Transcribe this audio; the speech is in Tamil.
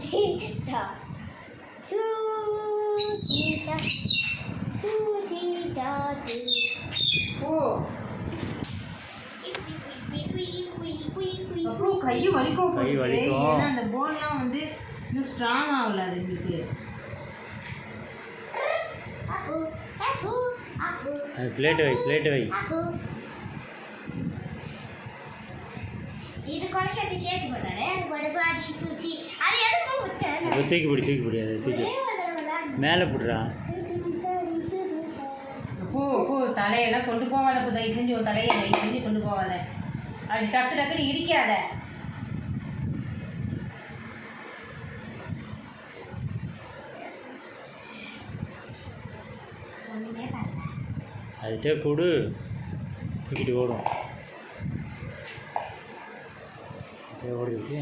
சீச்சா சூ சீச்சா சூ சீச்சா சூ ஓ அப்போ கை வலிக்கும் கை வலிக்கும். ஏன்னா அந்த போன்லாம் வந்து இன்னும் ஸ்ட்ராங் ஆகல அதுங்களுக்கு. அப்பு அப்பு அப்பு அது பிளேட்டு வை அப்பு இது கொலைக்கட்டி சேர்த்து போட்டாரு அது படுபாடி சூச்சி அது எதுக்கு வச்சேன் அதை தூக்கி பிடி அதை தூக்கி மேலே பிடுறா. அப்போ தலையெல்லாம் கொண்டு போவாத, இப்போ தயவு செஞ்சு ஒரு தலையை தயவு செஞ்சு கொண்டு போவாத. அது டக்கு டக்குன்னு இடிக்காத. அதுட்டே கொடு, தூக்கிட்டு ஓடும். ஓடுது